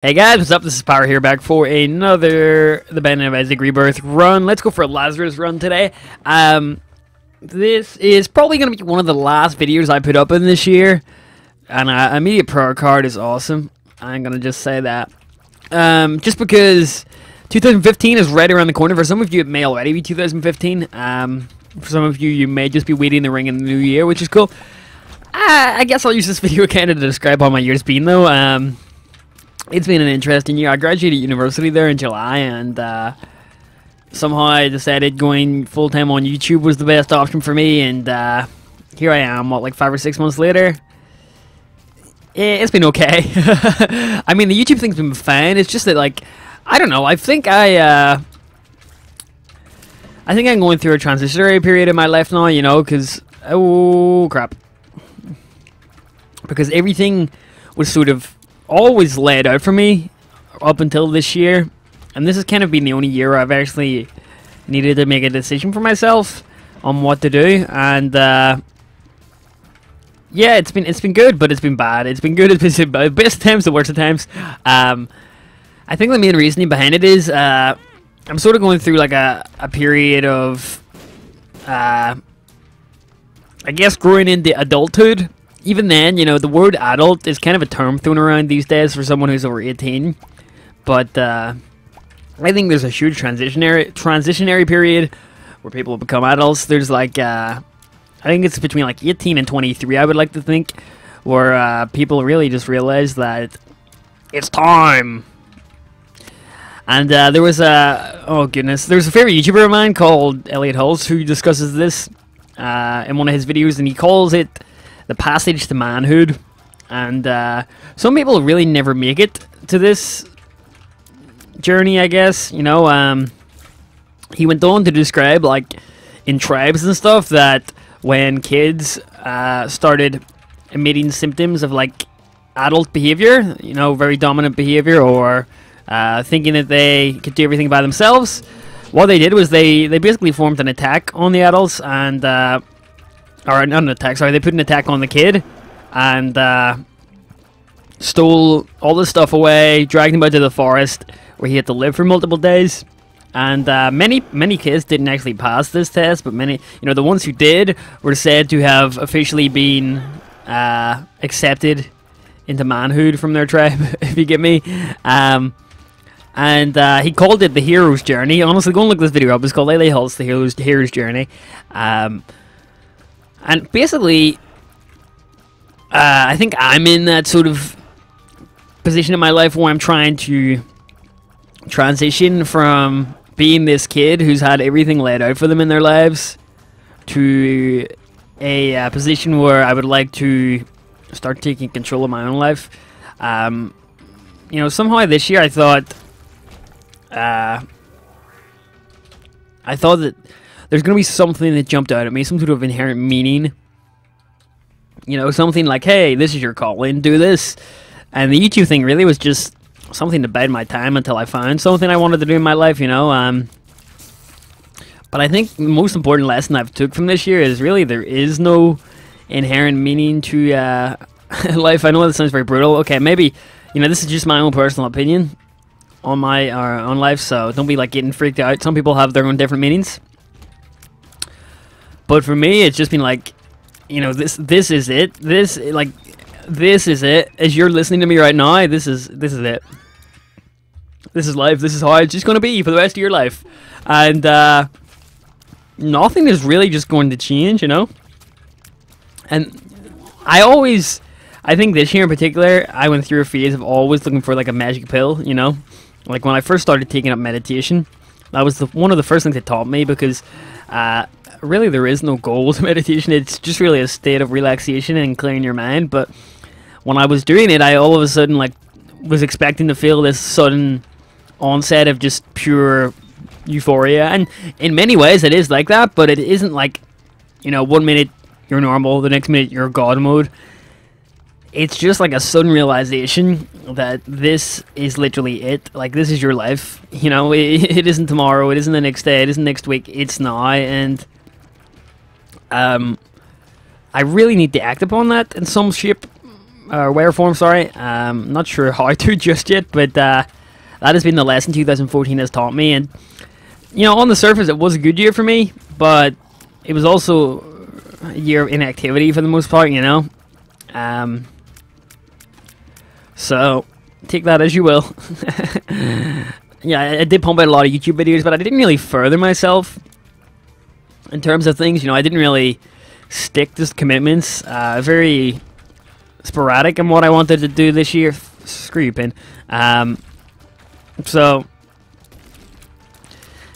Hey guys, what's up? This is Power here, back for another The Band of Isaac Rebirth run. Let's go for a Lazarus run today. This is probably going to be one of the last videos I put up in this year. And immediate prayer card is awesome. I'm going to just say that. Just because 2015 is right around the corner. For some of you, it may already be 2015. For some of you, you may just be waiting the ring in the new year, which is cool. I guess I'll use this video kind of to describe how my year's been, though. It's been an interesting year. I graduated university there in July, and somehow I decided going full-time on YouTube was the best option for me, and here I am, what, like 5 or 6 months later? It's been okay. I mean, the YouTube thing's been fine. It's just that, like, I don't know, I think I'm going through a transitionary period in my life now, you know, because, oh, crap. Because everything was sort of always laid out for me up until this year, and this has kind of been the only year I've actually needed to make a decision for myself on what to do. And yeah, it's been good, but it's been bad. It's been good, it's been bad. Best of times, the worst of times. I think the main reasoning behind it is I'm sort of going through like a period of I guess growing into adulthood. Even then, you know, the word adult is kind of a term thrown around these days for someone who's over 18. But I think there's a huge transitionary period where people become adults. There's like, I think it's between like 18 and 23, I would like to think, where people really just realize that it's time. And there was oh goodness, there's a favorite YouTuber of mine called Elliot Hulse who discusses this in one of his videos, and he calls it the passage to manhood. And some people really never make it to this journey, I guess. You know, he went on to describe, like, in tribes and stuff, that when kids started emitting symptoms of, like, adult behavior, you know, very dominant behavior, or thinking that they could do everything by themselves, what they did was they basically formed an attack on the adults, and or not an attack, sorry, they put an attack on the kid, and stole all the stuff away, dragged him out to the forest, where he had to live for multiple days. And many kids didn't actually pass this test, but many, you know, the ones who did were said to have officially been accepted into manhood from their tribe, if you get me. And he called it the hero's journey. Honestly, go and look this video up. It's called Elliot Hulse, the hero's journey. And basically, I think I'm in that sort of position in my life where I'm trying to transition from being this kid who's had everything laid out for them in their lives to a position where I would like to start taking control of my own life. You know, somehow this year I thought that there's going to be something that jumped out at me, some sort of inherent meaning. You know, something like, hey, this is your calling, do this. And the YouTube thing really was just something to bide my time until I found something I wanted to do in my life, you know. But I think the most important lesson I've took from this year is really there is no inherent meaning to life. I know that sounds very brutal. Okay, maybe, you know, this is just my own personal opinion on my own life, so don't be like getting freaked out. Some people have their own different meanings. But for me, it's just been like, you know, this is it. This is it. As you're listening to me right now, this is it. This is life. This is how it's just going to be for the rest of your life. And nothing is really just going to change, you know. And I think this year in particular, I went through a phase of always looking for like a magic pill, you know. Like when I first started taking up meditation, that was one of the first things it taught me, because really there is no goal to meditation. It's just really a state of relaxation and clearing your mind. But when I was doing it, I all of a sudden like was expecting to feel this sudden onset of just pure euphoria, and in many ways it is like that, but it isn't like, you know, 1 minute you're normal, the next minute you're God mode. It's just like a sudden realization that this is literally it. Like, this is your life, you know. It isn't tomorrow, it isn't the next day, it isn't next week, it's now. And I really need to act upon that in some shape, wear form, sorry. Not sure how to just yet, but that has been the lesson 2014 has taught me. And you know, on the surface, it was a good year for me, but it was also a year of inactivity for the most part, you know. So take that as you will. Yeah, I did pump out a lot of YouTube videos, but I didn't really further myself in terms of things. You know, I didn't really stick to commitments. Very sporadic in what I wanted to do this year. Screw you, Pin. So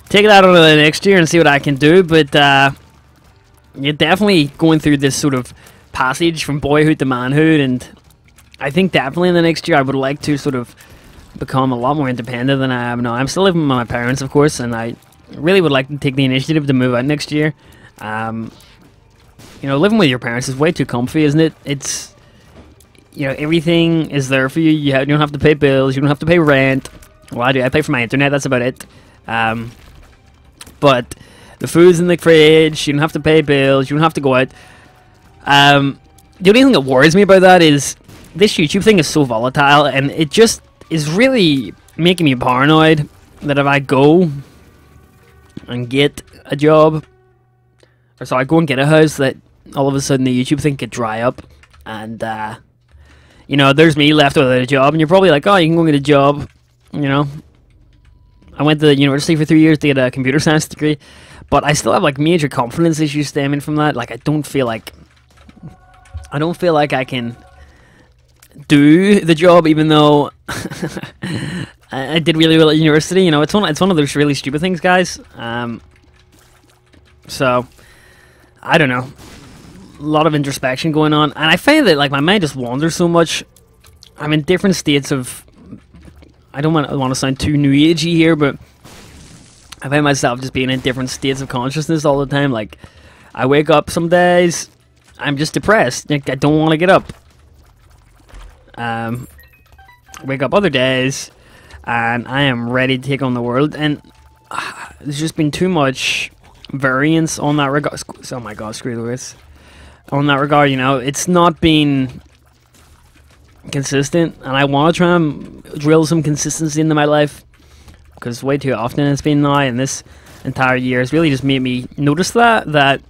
take it out on the next year and see what I can do. But you're definitely going through this sort of passage from boyhood to manhood, and I think definitely in the next year I would like to sort of become a lot more independent than I am now. I'm still living with my parents, of course, and I really would like to take the initiative to move out next year. You know, living with your parents is way too comfy, isn't it? It's, you know, everything is there for you. You don't have to pay bills. You don't have to pay rent. Well, I do. I pay for my internet. That's about it. But the food's in the fridge. You don't have to pay bills. You don't have to go out. The only thing that worries me about that is this YouTube thing is so volatile, and it just is really making me paranoid that if I go and get a job, or so I go and get a house, that all of a sudden the YouTube thing could dry up, and you know, there's me left without a job, and you're probably like, oh, you can go get a job. You know, I went to university for 3 years to get a computer science degree, but I still have like major confidence issues stemming from that. Like, I don't feel like I can do the job, even though I did really well at university. You know, it's one of those really stupid things, guys. So I don't know, a lot of introspection going on, and I find that like my mind just wanders so much. I'm in different states of, I don't want to sound too new agey here, but I find myself just being in different states of consciousness all the time. Like, I wake up some days, I'm just depressed. Like, I don't want to get up. Wake up other days, and I am ready to take on the world. And there's just been too much variance on that regard. Oh my god, screw Lewis. On that regard, you know, it's not been consistent, and I want to try and drill some consistency into my life, because way too often it's been now, and this entire year has really just made me notice that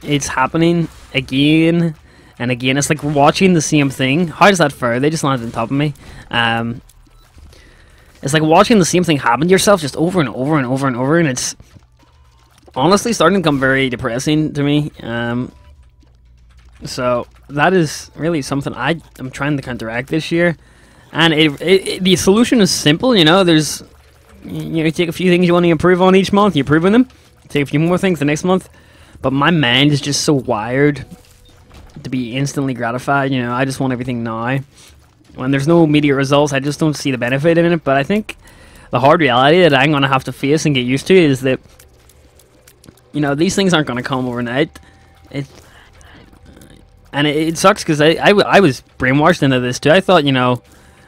it's happening again and again. It's like watching the same thing. How does that fare? They just landed on top of me. It's like watching the same thing happen to yourself just over and over and over and over, and it's honestly starting to become very depressing to me. So that is really something I'm trying to counteract this year, and the solution is simple. You know, there's, you take a few things you want to improve on each month, you improve on them. Take a few more things the next month. But my mind is just so wired to be instantly gratified. You know, I just want everything now. When there's no immediate results, I just don't see the benefit in it. But I think the hard reality that I'm going to have to face and get used to is that, you know, these things aren't going to come overnight. And it sucks, because I was brainwashed into this too. I thought, you know,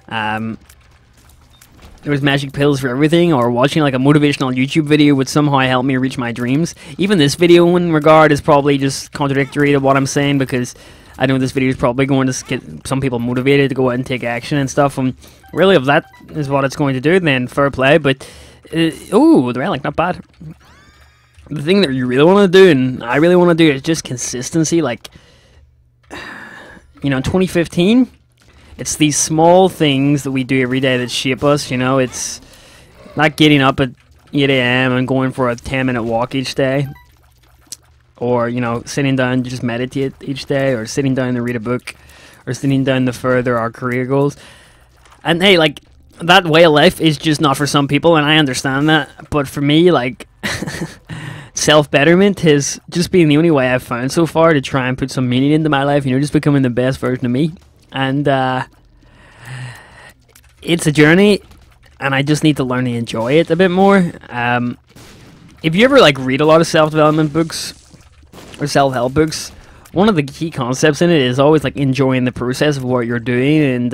there was magic pills for everything, or watching like a motivational YouTube video would somehow help me reach my dreams. Even this video in regard is probably just contradictory to what I'm saying, because I know this video is probably going to get some people motivated to go out and take action and stuff. And really, if that is what it's going to do, then fair play. But oh, the relic, not bad. The thing that you really want to do, and I really want to do, is just consistency. Like, you know, in 2015, it's these small things that we do every day that shape us. You know, it's not getting up at 8 a.m. and going for a 10-minute walk each day, or, you know, sitting down to just meditate each day, or sitting down to read a book, or sitting down to further our career goals. And hey, like, that way of life is just not for some people, and I understand that. But for me, like, self-betterment has just been the only way I've found so far to try and put some meaning into my life, you know, just becoming the best version of me. And it's a journey, and I just need to learn to enjoy it a bit more. If you ever like read a lot of self-development books or self-help books, one of the key concepts in it is always like enjoying the process of what you're doing. And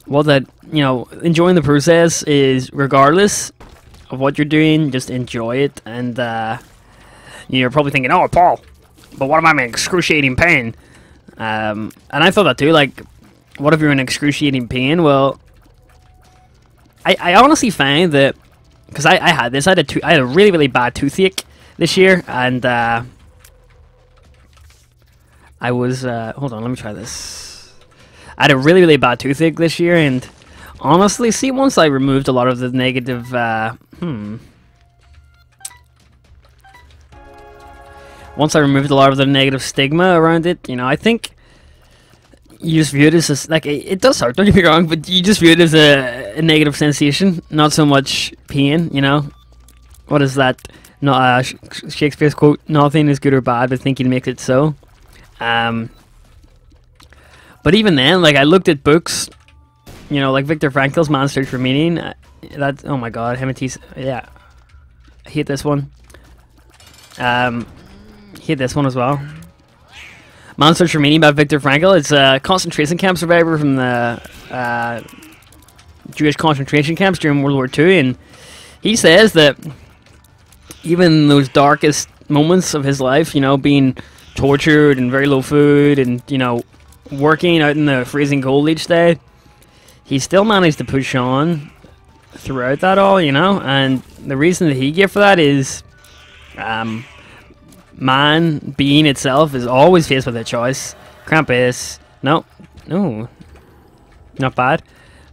well, that, you know, enjoying the process is regardless of what you're doing, just enjoy it. And you're probably thinking, oh, Paul, but what about my excruciating pain? And I thought that too. Like, what if you're in excruciating pain? Well, I honestly find that because I had this. I had a really really bad toothache this year, and I was hold on. Let me try this. I had a really really bad toothache this year, and honestly, see, once I removed a lot of the negative, once I removed a lot of the negative stigma around it, you know, I think you just view it as like it does hurt. Don't get me wrong, but you just view it as a negative sensation, not so much pain. You know, what is that? Not Shakespeare's quote: "Nothing is good or bad, but thinking makes it so." But even then, like I looked at books, you know, like Viktor Frankl's Man's Search for Meaning. That, oh my god, him and T. Yeah, I hate this one. Hate this one as well. Man's Search for Meaning by Viktor Frankl. It's a concentration camp survivor from the Jewish concentration camps during World War II, and he says that even those darkest moments of his life, you know, being tortured and very low food and, you know, working out in the freezing cold each day, he still managed to push on throughout that all, you know. And the reason that he gave for that is man, being itself, is always faced with a choice. Krampus, no, not bad.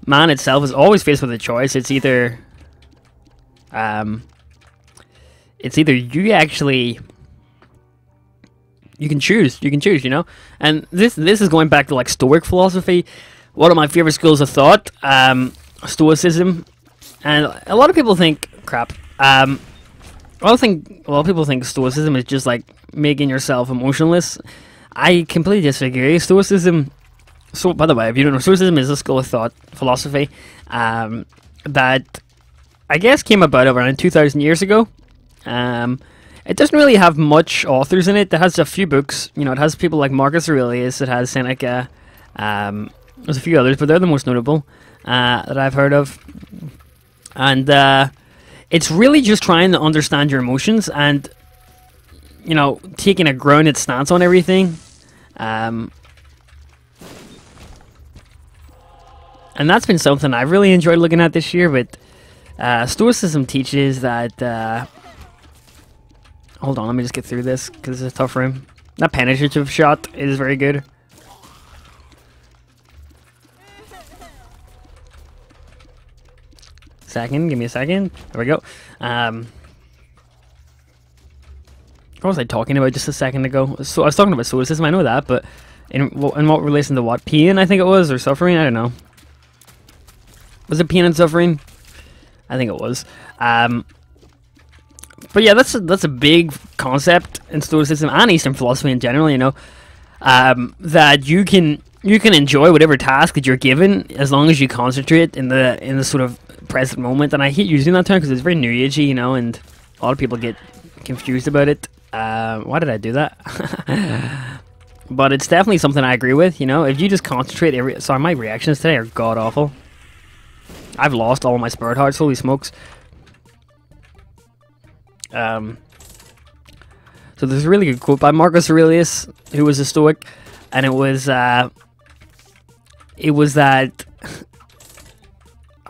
Man itself is always faced with a choice. It's either you actually, you can choose, you know. And this is going back to like Stoic philosophy, one of my favorite schools of thought, Stoicism. And a lot of people think a lot of people think Stoicism is just like making yourself emotionless. I completely disagree. Stoicism, so by the way, if you don't know, Stoicism is a school of thought philosophy that I guess came about around 2,000 years ago. It doesn't really have much authors in it. It has a few books. You know, it has people like Marcus Aurelius. It has Seneca. There's a few others, but they're the most notable that I've heard of. And it's really just trying to understand your emotions and, you know, taking a grounded stance on everything. And that's been something I've really enjoyed looking at this year. But Stoicism teaches that... hold on, let me just get through this, because it's a tough room. That penetrative shot is very good. Give me a second. There we go. What was I talking about just a second ago? So I was talking about Stoicism, I know that, but in what relation to what? Pain, I think it was, or suffering? I don't know. Was it pain and suffering? I think it was. But yeah, that's a big concept in Stoicism and Eastern philosophy in general, you know, that you can enjoy whatever task that you're given as long as you concentrate in the sort of present moment. And I hate using that term because it's very new agey, you know, and a lot of people get confused about it. Why did I do that? But it's definitely something I agree with, you know. If you just concentrate sorry, my reactions today are god awful. I've lost all of my spirit hearts, holy smokes. So there's a really good quote by Marcus Aurelius, who was a Stoic, and it was that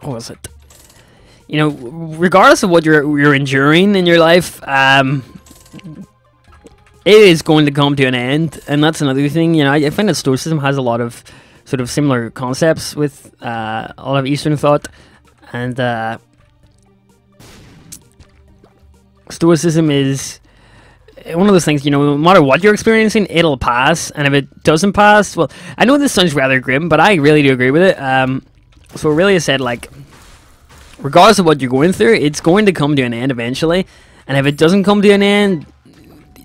what was it? You know, regardless of what you're enduring in your life, it is going to come to an end, and that's another thing. You know, I find that Stoicism has a lot of sort of similar concepts with a lot of Eastern thought, and Stoicism is one of those things, you know, no matter what you're experiencing, it'll pass, and if it doesn't pass, well, I know this sounds rather grim, but I really do agree with it. So Aurelius said, like, regardless of what you're going through, it's going to come to an end eventually, and if it doesn't come to an end,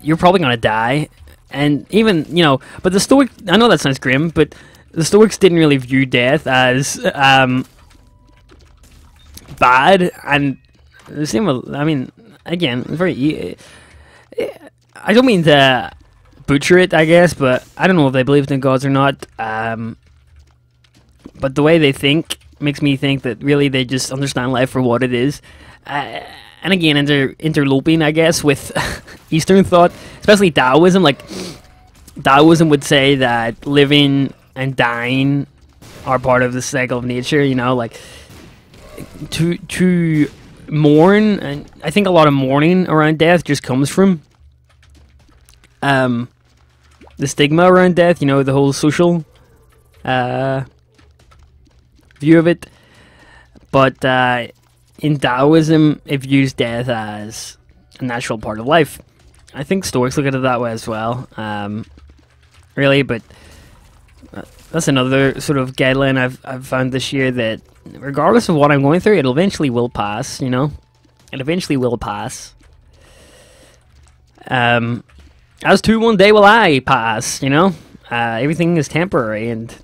you're probably going to die. And even, you know, but the Stoic, I know that sounds grim, but the Stoics didn't really view death as bad, and the same with, I mean, again, it's very, I don't mean to butcher it, I guess, but I don't know if they believed in gods or not, but the way they think makes me think that really they just understand life for what it is. And again, interloping, I guess, with Eastern thought, especially Taoism. Like, Taoism would say that living and dying are part of the cycle of nature. You know, like to mourn, and I think a lot of mourning around death just comes from the stigma around death. You know, the whole social view of it. But in Taoism, it views death as a natural part of life. I think Stoics look at it that way as well. Really, but that's another sort of guideline I've found this year, that regardless of what I'm going through, it'll eventually will pass. You know, it eventually will pass. As to one day will I pass. You know, everything is temporary, and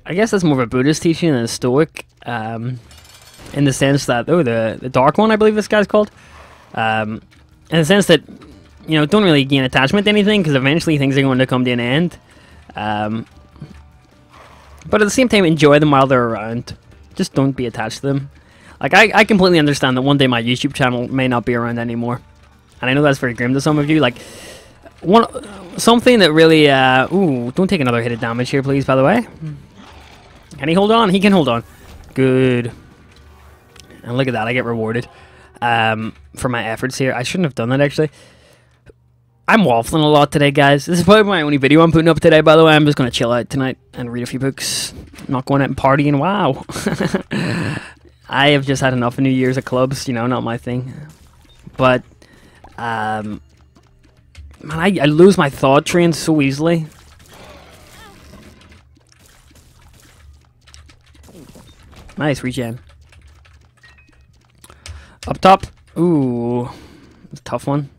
I guess that's more of a Buddhist teaching than a Stoic, in the sense that, the Dark One, I believe this guy's called, in the sense that, you know, don't really gain attachment to anything, because eventually things are going to come to an end, but at the same time, enjoy them while they're around. Just don't be attached to them. Like, I completely understand that one day my YouTube channel may not be around anymore, and I know that's very grim to some of you. Like, something that really, ooh, don't take another hit of damage here, please, by the way. Can he hold on? He can hold on. Good. And look at that, I get rewarded for my efforts here. I shouldn't have done that, actually. I'm waffling a lot today, guys. This is probably my only video I'm putting up today, by the way. I'm just going to chill out tonight and read a few books. I'm not going out and partying. Wow. I have just had enough of New Year's at clubs, you know, not my thing. But, man, I lose my thought train so easily. Nice regen. Up top. Ooh. It's a tough one.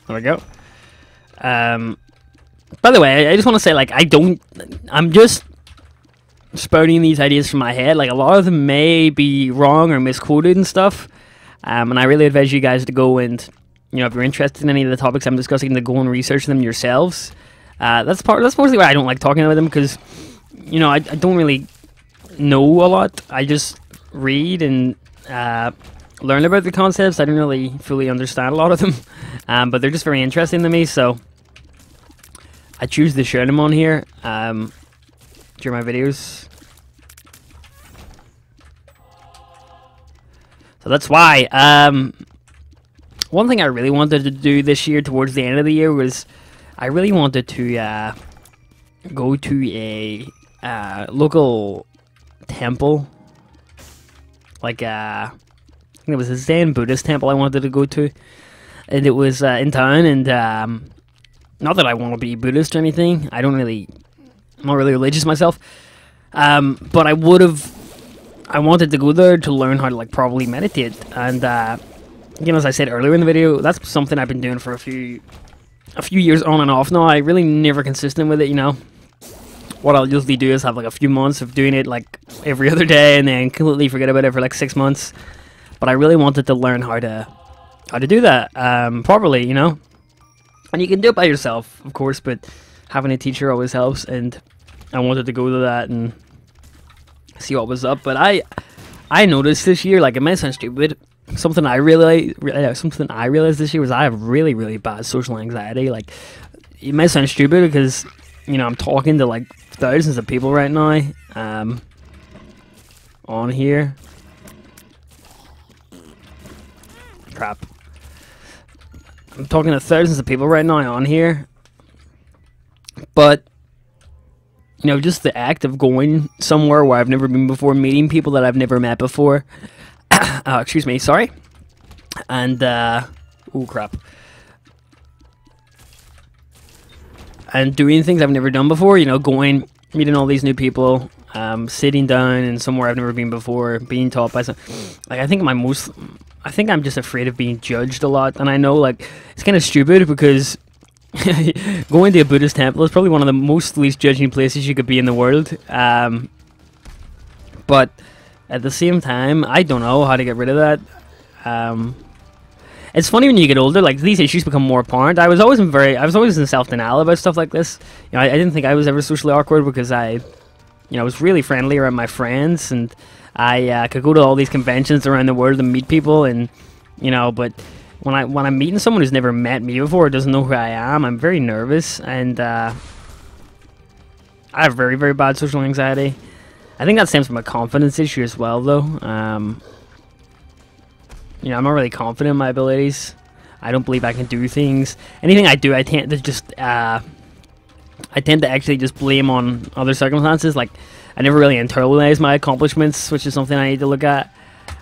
There we go. By the way, I just want to say, like, I'm just spouting these ideas from my head. Like, a lot of them may be wrong or misquoted and stuff. And I really advise you guys to go and, you know, if you're interested in any of the topics I'm discussing, to go and research them yourselves. That's mostly why I don't like talking about them, because, you know, I don't really know a lot. I just read and learn about the concepts. I don't really fully understand a lot of them, but they're just very interesting to me, so I choose to share them on here during my videos. So that's why. One thing I really wanted to do this year, towards the end of the year, was I really wanted to go to a local temple. Like, I think it was a Zen Buddhist temple I wanted to go to. And it was in town, and not that I want to be Buddhist or anything. I'm not really religious myself. But I wanted to go there to learn how to, like, properly meditate. And again, as I said earlier in the video, that's something I've been doing for a few years on and off now. I really never consistent with it, you know. What I'll usually do is have like a few months of doing it like every other day, and then completely forget about it for like 6 months. But I really wanted to learn how to do that properly, you know. And you can do it by yourself, of course, but having a teacher always helps. And I wanted to go to that and see what was up. But I noticed this year, like, it might sound stupid, something I realized this year was I have really, really bad social anxiety. Like, it might sound stupid because, you know, I'm talking to like thousands of people right now on here. Crap. I'm talking to thousands of people right now on here. But, you know, just the act of going somewhere where I've never been before, meeting people that I've never met before. Excuse me, sorry. And, oh crap. And doing things I've never done before, you know, going, meeting all these new people, sitting down in somewhere I've never been before, being taught by some, like, I think I'm just afraid of being judged a lot. And I know, like, it's kind of stupid because going to a Buddhist temple is probably one of the most least judging places you could be in the world. But at the same time, I don't know how to get rid of that. It's funny when you get older, like, these issues become more apparent. I was always in self-denial about stuff like this. You know, I didn't think I was ever socially awkward because I was really friendly around my friends, and I could go to all these conventions around the world and meet people, and but when I'm meeting someone who's never met me before, doesn't know who I am, I'm very nervous, and I have very, very bad social anxiety. I think that stems from a confidence issue as well, though. I'm not really confident in my abilities. I don't believe I can do things. Anything I do, I tend to actually just blame on other circumstances. Like, I never really internalize my accomplishments, which is something I need to look at.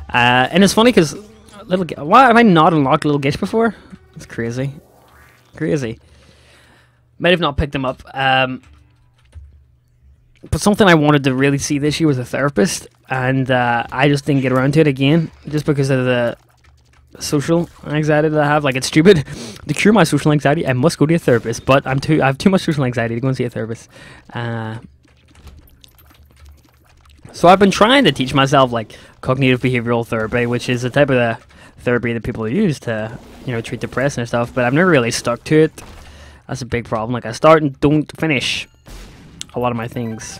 And it's funny because why have I not unlocked Little Gish before? It's crazy, crazy. Might have not picked them up. But something I wanted to really see this year was a therapist, and I just didn't get around to it again, just because of the social anxiety that I have. Like, it's stupid. To cure my social anxiety, I must go to a therapist, but I have too much social anxiety to go and see a therapist. So I've been trying to teach myself, like, cognitive behavioral therapy, which is a type of the therapy that people use to, treat depression and stuff, but I've never really stuck to it. That's a big problem. Like, I start and don't finish a lot of my things.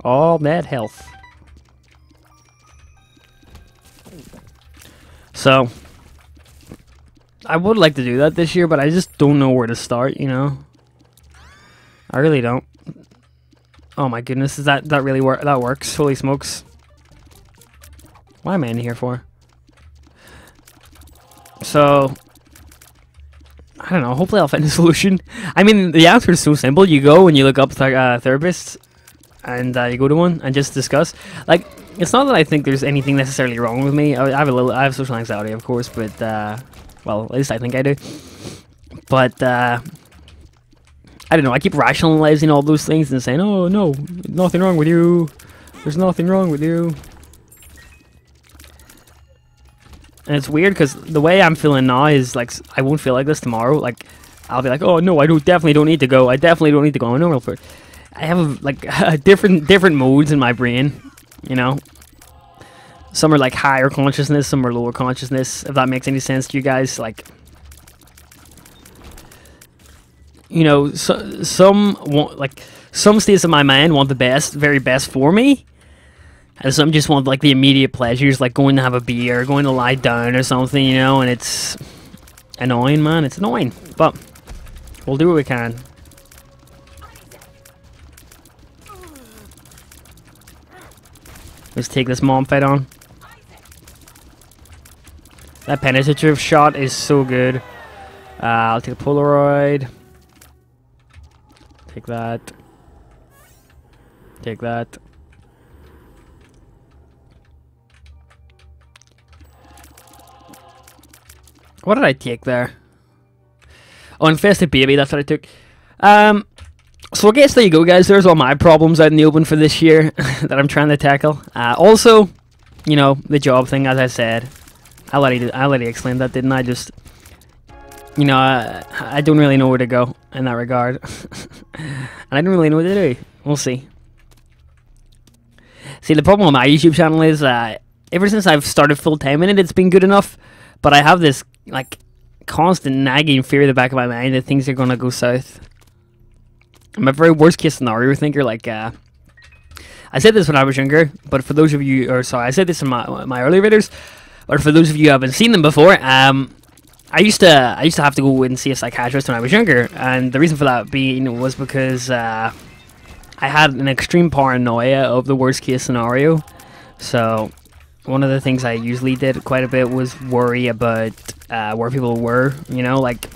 All that health. So I would like to do that this year, but I just don't know where to start, I really don't. Oh my goodness, does that really work? That works. Holy smokes. What am I in here for? So I don't know, hopefully I'll find a solution. I mean, the answer is so simple. You go and you look up therapists, and you go to one and just discuss. Like, it's not that I think there's anything necessarily wrong with me. I have social anxiety, of course, but well, at least I think I do. But I don't know, I keep rationalizing all those things and saying, oh no, nothing wrong with you. There's nothing wrong with you. And it's weird because the way I'm feeling now is like I won't feel like this tomorrow. Like, I'll be like, oh no, definitely don't need to go. I definitely don't need to go. I know, I have like different modes in my brain. Some are like higher consciousness, some are lower consciousness. If that makes any sense to you guys, like, some want, like, some states of my mind want the best, very best for me. And some just want, like, the immediate pleasures, like going to have a beer, going to lie down or something, and it's annoying, man. It's annoying, but we'll do what we can. Let's take this mom fight on. That penetrative shot is so good. I'll take a Polaroid. Take that. Take that. What did I take there? Oh, Infested Baby, that's what I took. So I guess there you go, guys. There's all my problems out in the open for this year that I'm trying to tackle. Also, the job thing, as I said. I already explained that, didn't I? Just, I don't really know where to go in that regard. And I don't really know what to do. We'll see. See, the problem with my YouTube channel is, ever since I've started full-time in it, it's been good enough. But I have this, like, constant nagging fear in the back of my mind that things are going to go south. I'm a very worst-case scenario thinker. Like, I said this when I was younger, but for those of you, or sorry, I said this in my earlier videos, but for those of you who haven't seen them before, I used to have to go and see a psychiatrist when I was younger, and the reason for that being was because I had an extreme paranoia of the worst-case scenario. So one of the things I usually did quite a bit was worry about where people were, like,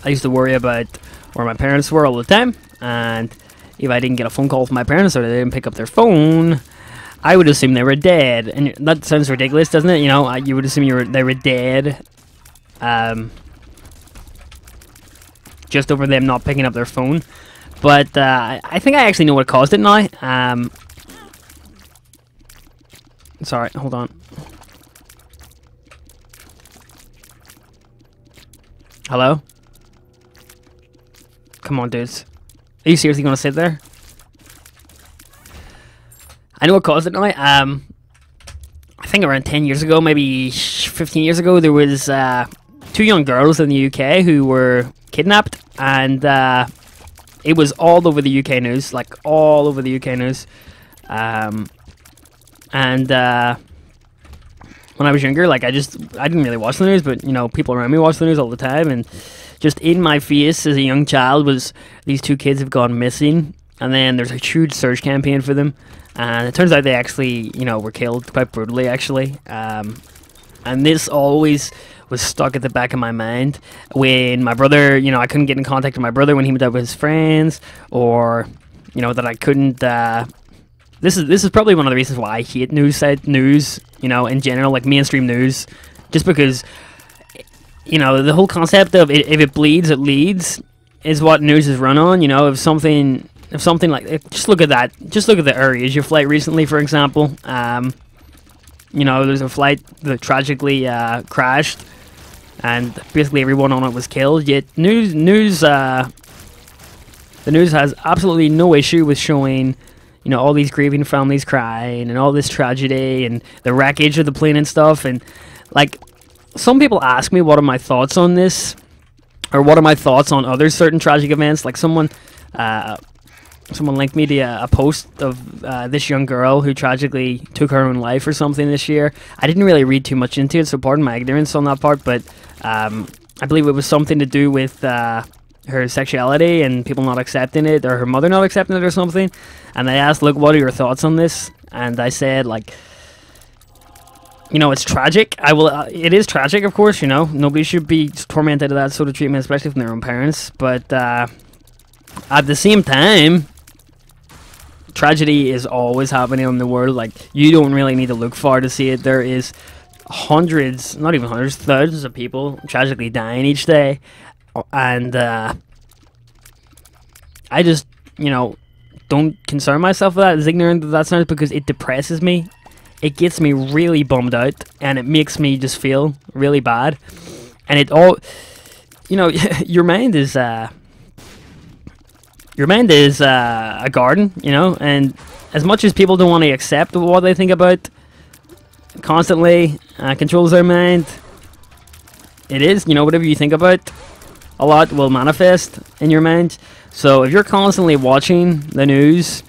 I used to worry about where my parents were all the time, and if I didn't get a phone call from my parents or they didn't pick up their phone, I would assume they were dead. And that sounds ridiculous, doesn't it? You would assume they were dead, just over them not picking up their phone. But I think I actually know what caused it now. Sorry, hold on. Hello? Come on, dudes. Are you seriously gonna sit there? I know what caused it now. I think around 10 years ago, maybe 15 years ago, there was 2 young girls in the UK who were kidnapped, and it was all over the UK news, like all over the UK news. And when I was younger, like I didn't really watch the news, but you know, people around me watch the news all the time, and just in my face as a young child was these two kids have gone missing, and then there's a huge search campaign for them, and it turns out they actually, you know, were killed quite brutally actually. And this always was stuck at the back of my mind when my brother, you know, I couldn't get in contact with my brother when he was out with his friends, or you know, that I couldn't. This is probably one of the reasons why I hate news, you know, in general, like mainstream news, just because, you know, the whole concept of if it bleeds, it leads, is what news is run on. You know, if something like, just look at that, just look at the Air Asia flight recently, for example. You know, there's a flight that tragically crashed, and basically everyone on it was killed. Yet the news has absolutely no issue with showing, you know, all these grieving families crying and all this tragedy and the wreckage of the plane and stuff. And like, some people ask me what are my thoughts on this, or what are my thoughts on other certain tragic events. Like someone linked me to a post of this young girl who tragically took her own life or something this year. I didn't really read too much into it, so pardon my ignorance on that part, but I believe it was something to do with her sexuality and people not accepting it, or her mother not accepting it or something. And they asked, look, what are your thoughts on this? And I said, like, you know, it's tragic. It is tragic, of course, you know. Nobody should be tormented of that sort of treatment, especially from their own parents. But at the same time, tragedy is always happening in the world. Like, you don't really need to look far to see it. There is hundreds, not even hundreds, thousands of people tragically dying each day. And I just, you know, don't concern myself with that, as ignorant as that sounds, because it depresses me. It gets me really bummed out, and it makes me just feel really bad. And it all, you know, your mind is a garden, you know, and as much as people don't want to accept what they think about constantly controls their mind, it is, you know, whatever you think about a lot will manifest in your mind. So if you're constantly watching the news,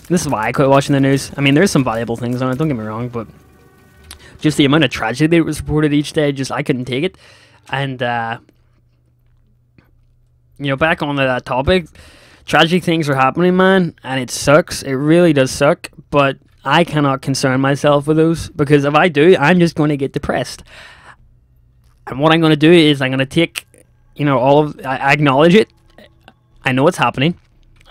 this is why I quit watching the news. I mean, there's some valuable things on it, don't get me wrong, but just the amount of tragedy that was reported each day, just I couldn't take it. And you know, back on that topic, tragic things are happening, man, and it sucks. It really does suck, but I cannot concern myself with those, because if I do, I'm just going to get depressed. And what I'm going to do is I'm going to take, you know, I acknowledge it. I know it's happening.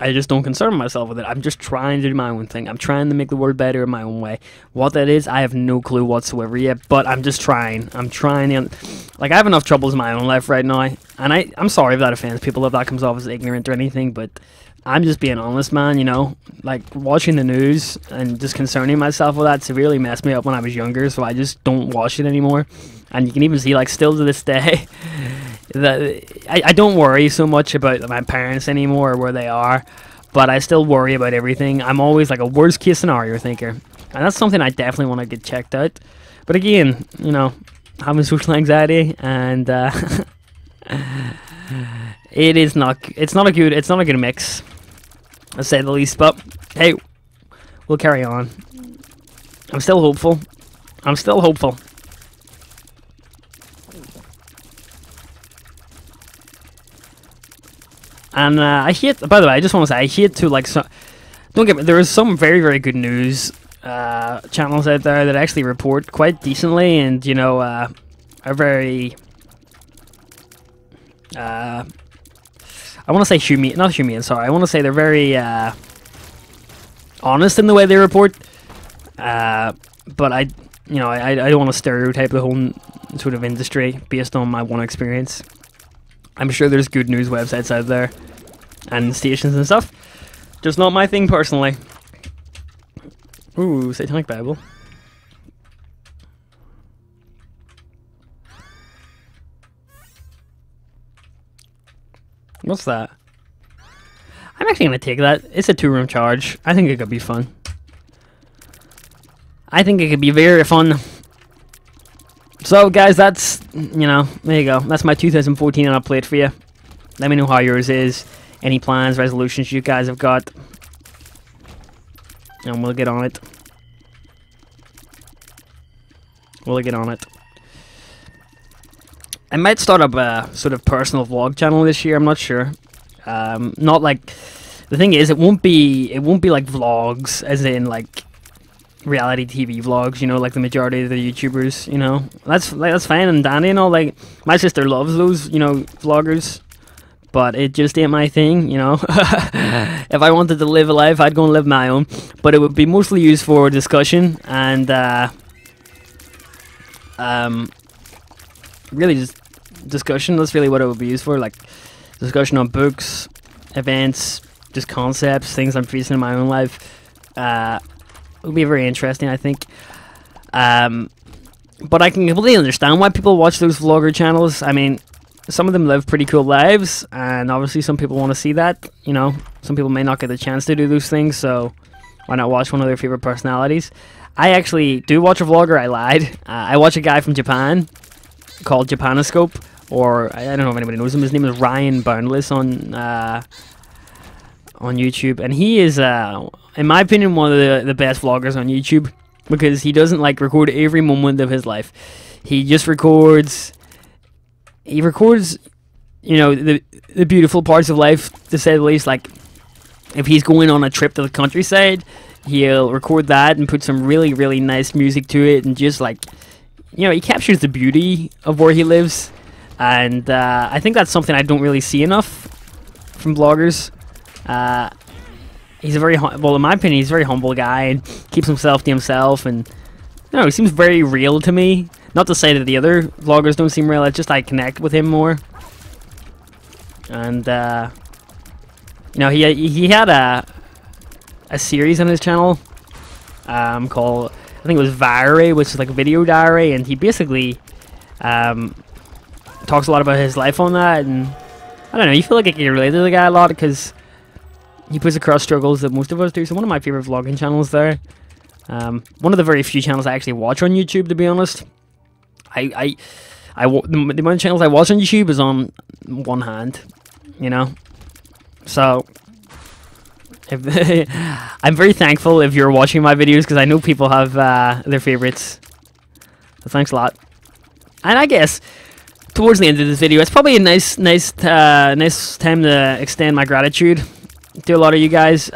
I just don't concern myself with it. I'm just trying to do my own thing. I'm trying to make the world better in my own way. What that is, I have no clue whatsoever yet, but I'm just trying. I'm trying to, like, I have enough troubles in my own life right now, and I'm sorry if that offends people, if that comes off as ignorant or anything, but I'm just being honest, man, you know? Like, watching the news and just concerning myself with that severely messed me up when I was younger, so I just don't watch it anymore. And you can even see, like, still to this day, that I don't worry so much about my parents anymore or where they are, but I still worry about everything. I'm always like a worst case scenario thinker, and that's something I definitely want to get checked out. But again, you know, having social anxiety, and it's not a good mix, to say the least. But hey, we'll carry on. I'm still hopeful. And I hate, by the way, I just want to say, I hate to, like, don't get me, there is some very, very good news channels out there that actually report quite decently, and, you know, are very, I want to say not humane, sorry, I want to say they're very honest in the way they report, but I don't want to stereotype the whole sort of industry based on my one experience. I'm sure there's good news websites out there and stations and stuff. Just not my thing personally. Ooh, Satanic Bible. What's that? I'm actually going to take that. It's a 2-room charge. I think it could be fun. I think it could be very fun. So, guys, that's, you know, there you go. That's my 2014 on a plate for you. Let me know how yours is. Any plans, resolutions you guys have got. And we'll get on it. Will I get on it? I might start up a sort of personal vlog channel this year. I'm not sure. Not like, the thing is, it won't be like vlogs, as in like reality TV vlogs. You know, like the majority of the YouTubers. You know, that's fine and dandy and all. Like my sister loves those, you know, vloggers, but it just ain't my thing. You know, if I wanted to live a life, I'd go and live my own. But it would be mostly used for discussion and really just discussion. That's really what it would be used for, like discussion on books, events, just concepts, things I'm facing in my own life. It would be very interesting, I think. But I can completely understand why people watch those vlogger channels. I mean, some of them live pretty cool lives, and obviously some people want to see that. You know, some people may not get the chance to do those things, so why not watch one of their favorite personalities? I actually do watch a vlogger. I lied. I watch a guy from Japan called Japanoscope, or I don't know if anybody knows him. His name is Ryan Boundless on YouTube, and he is, in my opinion, one of the best vloggers on YouTube, because he doesn't like record every moment of his life. He just records. He records, you know, the beautiful parts of life, to say the least. Like if he's going on a trip to the countryside, he'll record that and put some really, really nice music to it, and just like, you know, he captures the beauty of where he lives. And I think that's something I don't really see enough from vloggers. He's a very, well, in my opinion, he's a very humble guy and keeps himself to himself. And, you know, he seems very real to me. Not to say that the other vloggers don't seem real, it's just I connect with him more. And, you know, he had a series on his channel called, I think it was Diary, which is like a video diary, and he basically talks a lot about his life on that. And I don't know, you feel like I can relate to the guy a lot because he puts across struggles that most of us do. So one of my favorite vlogging channels there. One of the very few channels I actually watch on YouTube, to be honest. The amount of channels I watch on YouTube is on one hand, you know. So if I'm very thankful if you're watching my videos, because I know people have their favorites. So thanks a lot. And I guess towards the end of this video, it's probably a nice time to extend my gratitude to a lot of you guys.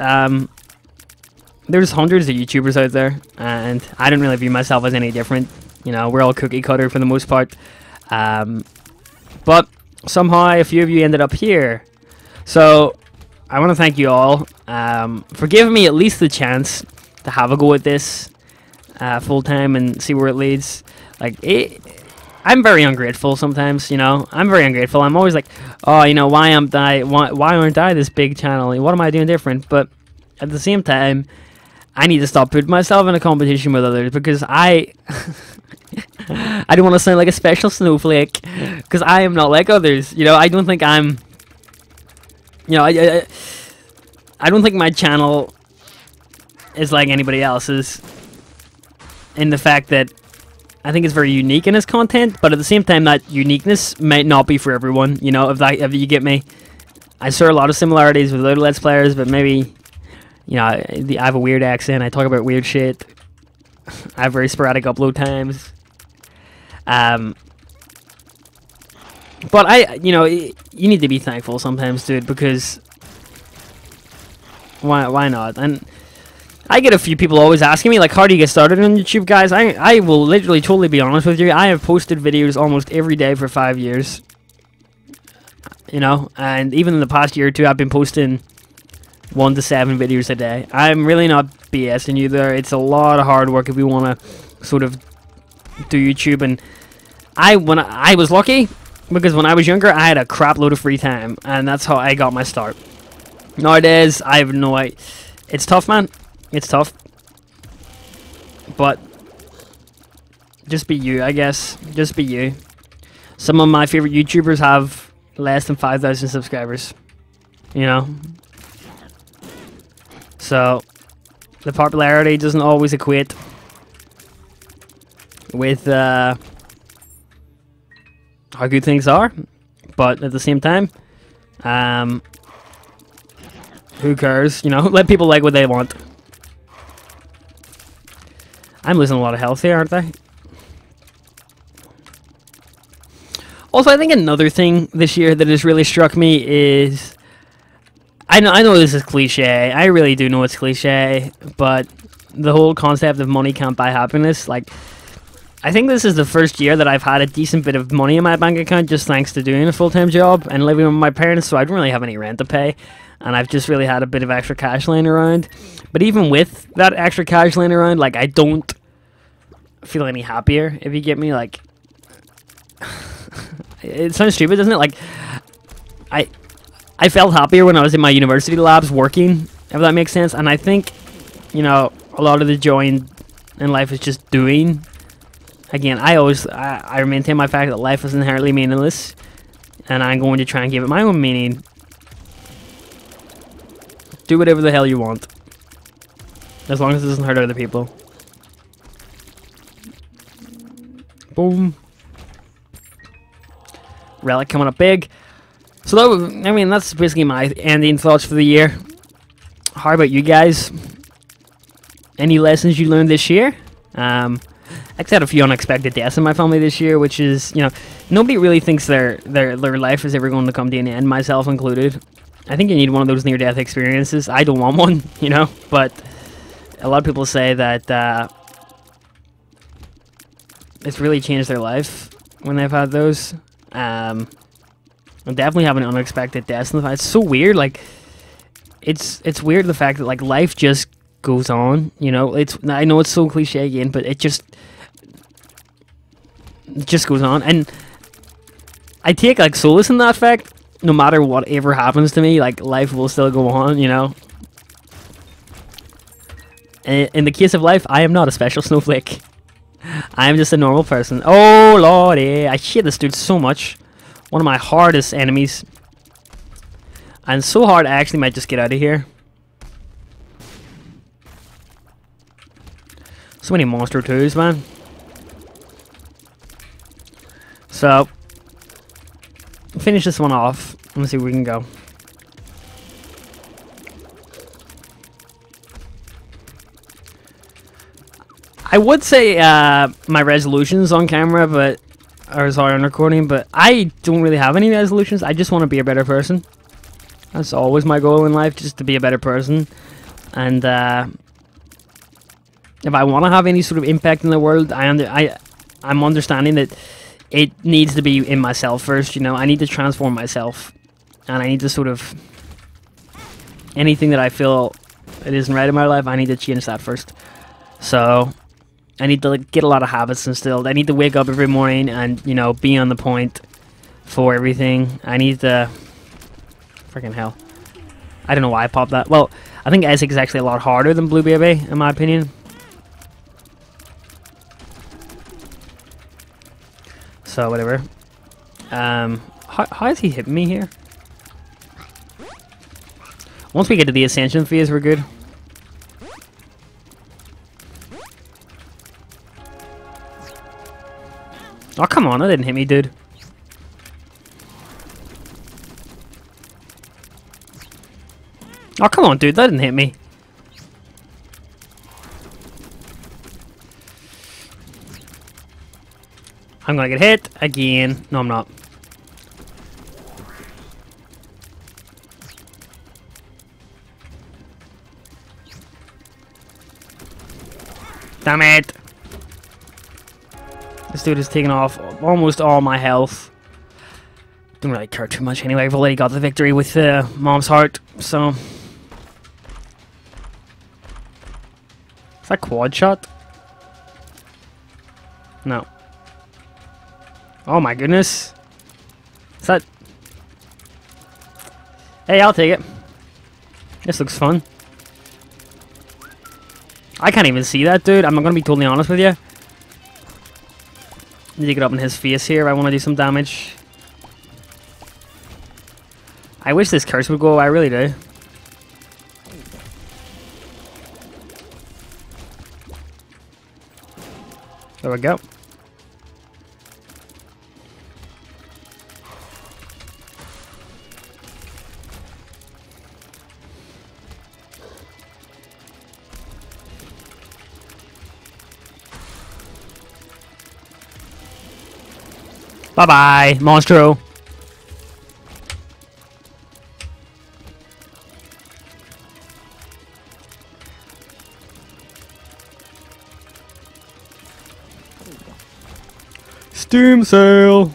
There's hundreds of YouTubers out there, and I don't really view myself as any different. You know, we're all cookie cutter for the most part. But somehow a few of you ended up here. So I want to thank you all for giving me at least the chance to have a go at this full time and see where it leads. Like, I'm very ungrateful sometimes, you know. I'm very ungrateful. I'm always like, oh, you know, why aren't I this big channel? What am I doing different? But at the same time, I need to stop putting myself in a competition with others, because I don't want to sound like a special snowflake, because I am not like others. You know, I don't think I'm, you know, I don't think my channel is like anybody else's, in the fact that I think it's very unique in its content, but at the same time, that uniqueness might not be for everyone. You know, if you get me. I share a lot of similarities with other Let's Players, but maybe, you know, I have a weird accent. I talk about weird shit. I have very sporadic upload times. But you know, you need to be thankful sometimes, dude, because why not? And I get a few people always asking me, like, how do you get started on YouTube, guys? I will literally totally be honest with you. I have posted videos almost every day for 5 years. You know, and even in the past year or two, I've been posting 1 to 7 videos a day. I'm really not BSing you there. It's a lot of hard work if you want to sort of do YouTube. And when I was lucky, because when I was younger, I had a crap load of free time, and that's how I got my start. Nowadays, I have no idea. It's tough, man. It's tough. But just be you, I guess. Just be you. Some of my favorite YouTubers have less than 5,000 subscribers. You know? So the popularity doesn't always equate with how good things are, but at the same time, who cares? You know, let people like what they want. I'm losing a lot of health here, aren't I? Also, I think another thing this year that has really struck me is I know this is cliche. I really do know it's cliche, but the whole concept of money can't buy happiness. Like, I think this is the first year that I've had a decent bit of money in my bank account just thanks to doing a full-time job and living with my parents, so I don't really have any rent to pay, and I've just really had a bit of extra cash laying around. But even with that extra cash laying around, like, I don't feel any happier, if you get me. Like, it sounds stupid, doesn't it? Like, I felt happier when I was in my university labs working, if that makes sense, and I think, you know, a lot of the joy in life is just doing. Again, I maintain my fact that life is inherently meaningless, and I'm going to try and give it my own meaning. Do whatever the hell you want, as long as it doesn't hurt other people. Boom. Relic coming up big. So that, I mean, that's basically my ending thoughts for the year. How about you guys? Any lessons you learned this year? I had a few unexpected deaths in my family this year, which is, you know, nobody really thinks their life is ever going to come to an end, myself included. I think you need one of those near-death experiences. I don't want one, you know, but a lot of people say that it's really changed their life when they've had those. I'm definitely having unexpected deaths. It's so weird. Like, it's weird the fact that, like, life just goes on. You know, I know it's so cliche again, but it just goes on, and I take like solace in that fact. No matter whatever happens to me, like, life will still go on. You know. In the case of life, I am not a special snowflake. I am just a normal person. Oh lordy, I hate this dude so much. One of my hardest enemies. And so hard I actually might just get out of here. So many monster twos, man. So, finish this one off. Let's see where we can go. I would say my resolutions on camera, but or sorry, on recording, but I don't really have any resolutions. I just want to be a better person. That's always my goal in life, just to be a better person. And if I want to have any sort of impact in the world, I'm understanding that it needs to be in myself first. You know, I need to transform myself, and I need to sort of anything that I feel it isn't right in my life, I need to change that first. So I need to, like, get a lot of habits instilled. I need to wake up every morning and, you know, be on the point for everything. I need to... Freaking hell. I don't know why I popped that. Well, I think Isaac is actually a lot harder than Blue Baby, in my opinion. So, whatever. How is he hitting me here? Once we get to the Ascension phase, we're good. Oh, come on, that didn't hit me, dude. Oh, come on, dude, that didn't hit me. I'm gonna get hit again. No, I'm not. Damn it. This dude is taking off almost all my health. Don't really care too much anyway. I've already got the victory with Mom's Heart, so... Is that quad shot? No. Oh my goodness. Is that... Hey, I'll take it. This looks fun. I can't even see that, dude. I'm not gonna be totally honest with you. Need to get up in his face here if I want to do some damage. I wish this curse would go away, I really do. There we go. Bye-bye, Monstro. Steam sale.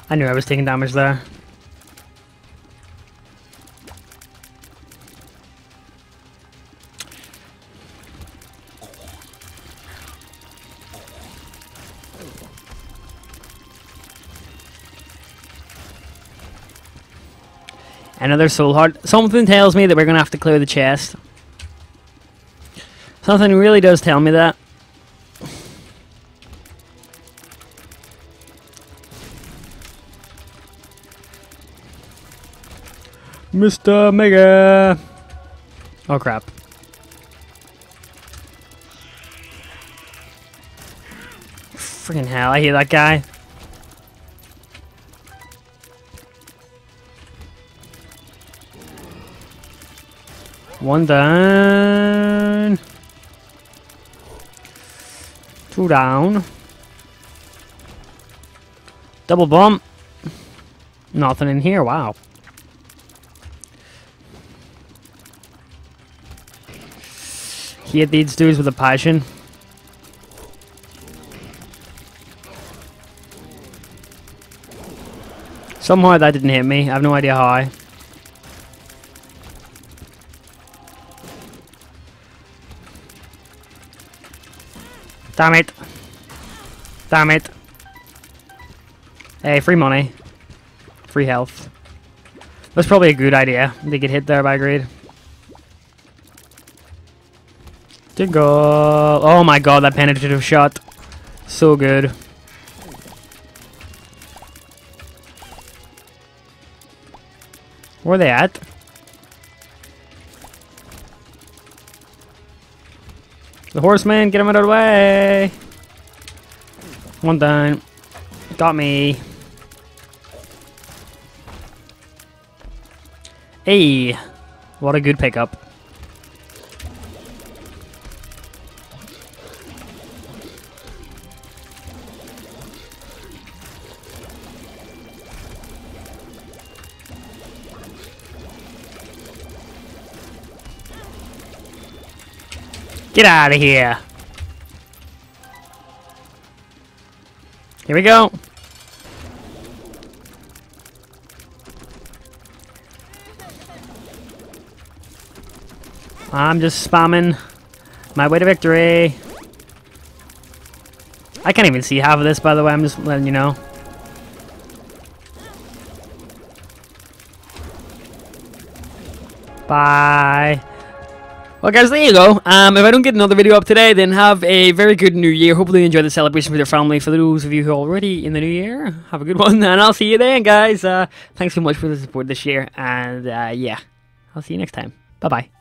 I knew I was taking damage there. Another soul heart. Something tells me that we're gonna have to clear the chest. Something really does tell me that. Mr. Mega. Oh crap. Freaking hell, I hate that guy. One down. Two down. Double bump. Nothing in here, wow. He hit these dudes with a passion. Somehow that didn't hit me. I have no idea how. Damn it. Damn it. Hey, free money. Free health. That's probably a good idea. They get hit there by greed. Good goal. Oh my god, that penetrative shot. So good. Where are they at? The horseman, get him out of the way. One down. Got me. Hey, what a good pickup. Get out of here. Here we go. I'm just spamming my way to victory. I can't even see half of this, by the way. I'm just letting you know. Bye. Well guys, there you go. If I don't get another video up today, then have a very good new year. Hopefully you enjoy the celebration with your family. For those of you who are already in the new year, have a good one, and I'll see you then, guys. Thanks so much for the support this year, and yeah, I'll see you next time. Bye-bye.